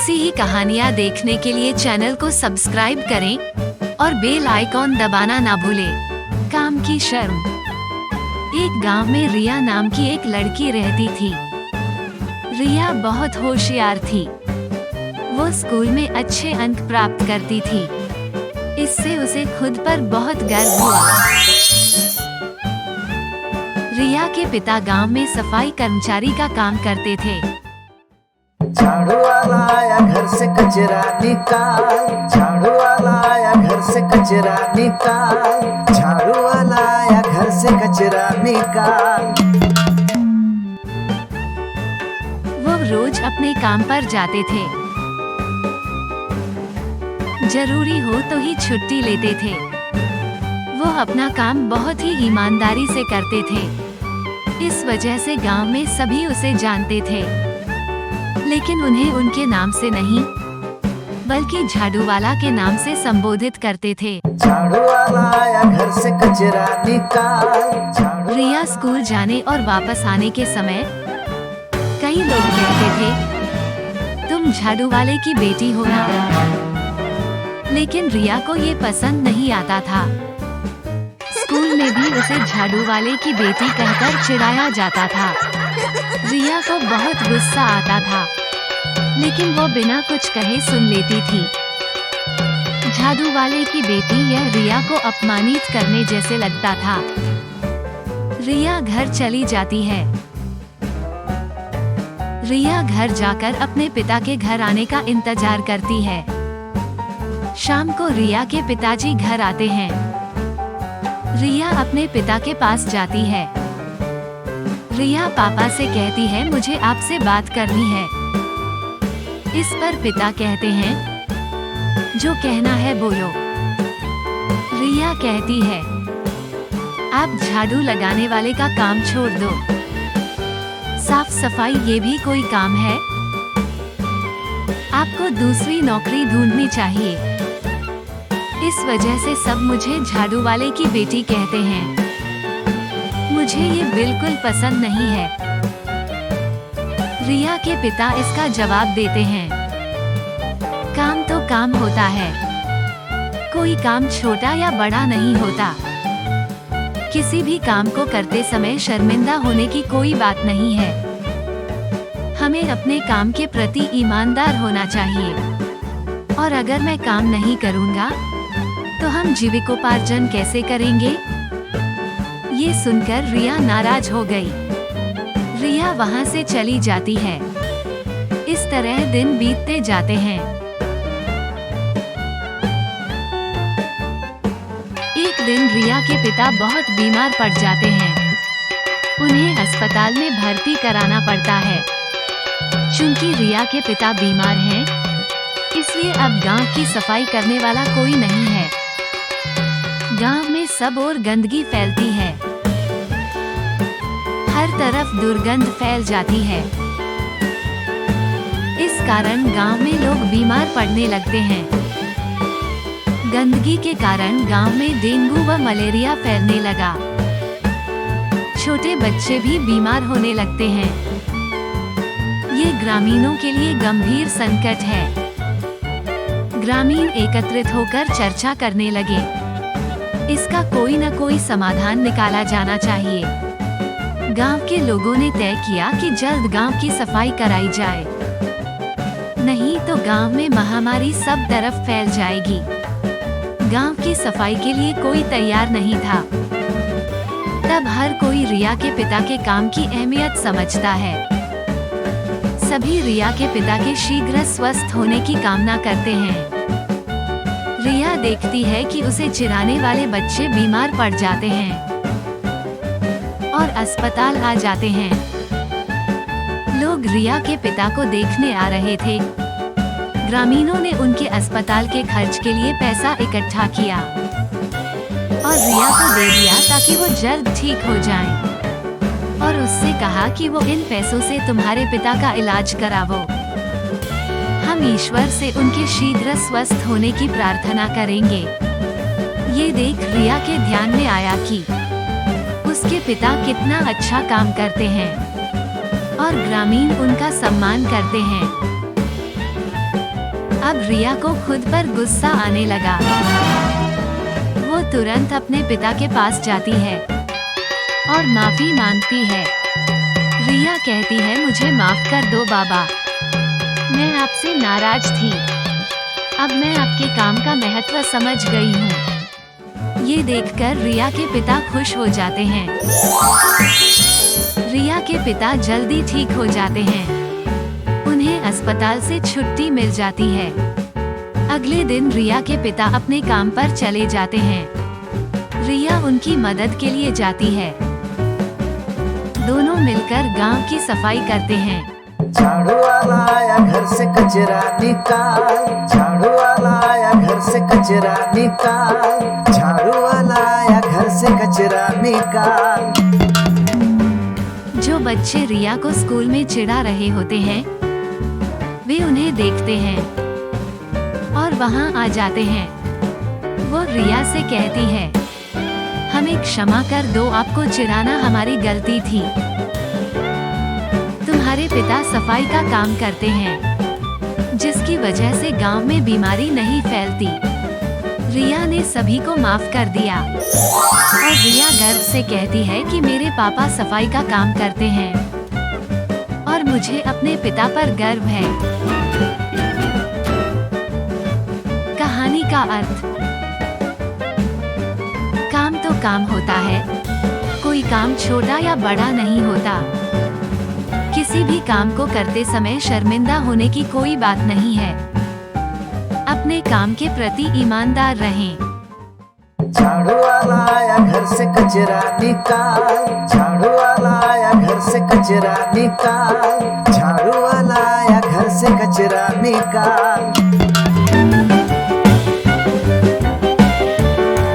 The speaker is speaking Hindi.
ऐसी ही कहानियाँ देखने के लिए चैनल को सब्सक्राइब करें और बेल आइकॉन दबाना ना भूलें। काम की शर्म। एक गांव में रिया नाम की एक लड़की रहती थी। रिया बहुत होशियार थी। वो स्कूल में अच्छे अंक प्राप्त करती थी। इससे उसे खुद पर बहुत गर्व हुआ। रिया के पिता गांव में सफाई कर्मचारी का काम करते थे। झाड़ू वाला आया घर से कचरा निकाल, झाड़ू वाला आया घर से कचरा निकाल, झाड़ू वाला आया घर से कचरा निकाल। वो रोज अपने काम पर जाते थे। जरूरी हो तो ही छुट्टी लेते थे। वो अपना काम बहुत ही ईमानदारी से करते थे। इस वजह से गांव में सभी उसे जानते थे, लेकिन उन्हें उनके नाम से नहीं बल्कि झाड़ू वाला के नाम से संबोधित करते थे। झाड़ू वाला आया घर से कचरा निकाल। रिया स्कूल जाने और वापस आने के समय कई लोग कहते थे, तुम झाड़ू वाले की बेटी हो ना। लेकिन रिया को ये पसंद नहीं आता था। स्कूल में भी उसे झाड़ू वाले की बेटी कहकर चिढ़ाया जाता था। रिया को बहुत गुस्सा आता था, लेकिन वो बिना कुछ कहे सुन लेती थी। झाड़ू वाले की बेटी यह रिया को अपमानित करने जैसे लगता था। रिया घर चली जाती है। रिया घर जाकर अपने पिता के घर आने का इंतजार करती है। शाम को रिया के पिताजी घर आते हैं। रिया अपने पिता के पास जाती है। रिया पापा से कहती है, मुझे आपसे बात करनी है। इस पर पिता कहते हैं, जो कहना है बोलो। रिया कहती है, आप झाड़ू लगाने वाले का काम छोड़ दो। साफ सफाई ये भी कोई काम है? आपको दूसरी नौकरी ढूंढनी चाहिए। इस वजह से सब मुझे झाड़ू वाले की बेटी कहते हैं। मुझे ये बिल्कुल पसंद नहीं है। रिया के पिता इसका जवाब देते हैं, काम तो काम होता है। कोई काम छोटा या बड़ा नहीं होता। किसी भी काम को करते समय शर्मिंदा होने की कोई बात नहीं है। हमें अपने काम के प्रति ईमानदार होना चाहिए। और अगर मैं काम नहीं करूँगा तो हम जीविकोपार्जन कैसे करेंगे? ये सुनकर रिया नाराज हो गई। रिया वहाँ से चली जाती है। इस तरह दिन बीतते जाते हैं। एक दिन रिया के पिता बहुत बीमार पड़ जाते हैं। उन्हें अस्पताल में भर्ती कराना पड़ता है। चूंकि रिया के पिता बीमार हैं, इसलिए अब गांव की सफाई करने वाला कोई नहीं है। गांव में सब ओर गंदगी फैलती है। हर तरफ दुर्गंध फैल जाती है। इस कारण गांव में लोग बीमार पड़ने लगते हैं। गंदगी के कारण गांव में डेंगू व मलेरिया फैलने लगा। छोटे बच्चे भी बीमार होने लगते हैं। ये ग्रामीणों के लिए गंभीर संकट है। ग्रामीण एकत्रित होकर चर्चा करने लगे। इसका कोई न कोई समाधान निकाला जाना चाहिए। गांव के लोगों ने तय किया कि जल्द गांव की सफाई कराई जाए, नहीं तो गांव में महामारी सब तरफ फैल जाएगी। गांव की सफाई के लिए कोई तैयार नहीं था। तब हर कोई रिया के पिता के काम की अहमियत समझता है। सभी रिया के पिता के शीघ्र स्वस्थ होने की कामना करते हैं। रिया देखती है कि उसे चिढ़ाने वाले बच्चे बीमार पड़ जाते हैं और अस्पताल आ जाते हैं। लोग रिया के पिता को देखने आ रहे थे। ग्रामीणों ने उनके अस्पताल के खर्च के लिए पैसा इकट्ठा किया और रिया को दे दिया ताकि वो जल्द ठीक हो जाएं। और उससे कहा कि वो इन पैसों से तुम्हारे पिता का इलाज करावो। हम ईश्वर से उनके शीघ्र स्वस्थ होने की प्रार्थना करेंगे। ये देख रिया के ध्यान में आया कि उसके पिता कितना अच्छा काम करते हैं और ग्रामीण उनका सम्मान करते हैं। अब रिया को खुद पर गुस्सा आने लगा। वो तुरंत अपने पिता के पास जाती है और माफी मांगती है। रिया कहती है, मुझे माफ कर दो बाबा, मैं आपसे नाराज थी। अब मैं आपके काम का महत्व समझ गई हूँ। ये देखकर रिया के पिता खुश हो जाते हैं। रिया के पिता जल्दी ठीक हो जाते हैं। उन्हें अस्पताल से छुट्टी मिल जाती है। अगले दिन रिया के पिता अपने काम पर चले जाते हैं। रिया उनकी मदद के लिए जाती है। दोनों मिलकर गांव की सफाई करते हैं। झाड़ू वाला आया घर से कचरा निकाल, झाड़ू वाला आया घर से कचरा निकाल, झाड़ू वाला आया घर से कचरा निकाल। जो बच्चे रिया को स्कूल में चिढ़ा रहे होते हैं, वे उन्हें देखते हैं और वहां आ जाते हैं। वो रिया से कहती है, हमें क्षमा कर दो, आपको चिढ़ाना हमारी गलती थी। तुम्हारे पिता सफाई का काम करते हैं, जिसकी वजह से गांव में बीमारी नहीं फैलती। रिया ने सभी को माफ कर दिया और रिया गर्व से कहती है कि मेरे पापा सफाई का काम करते हैं और मुझे अपने पिता पर गर्व है। कहानी का अर्थ, काम तो काम होता है, कोई काम छोटा या बड़ा नहीं होता। किसी भी काम को करते समय शर्मिंदा होने की कोई बात नहीं है। अपने काम के प्रति ईमानदार रहें। झाड़ू वाला आया घर से कचरा निकाल, झाड़ू वाला आया घर से कचरा निकाल, झाड़ू वाला आया घर से कचरा निकाल।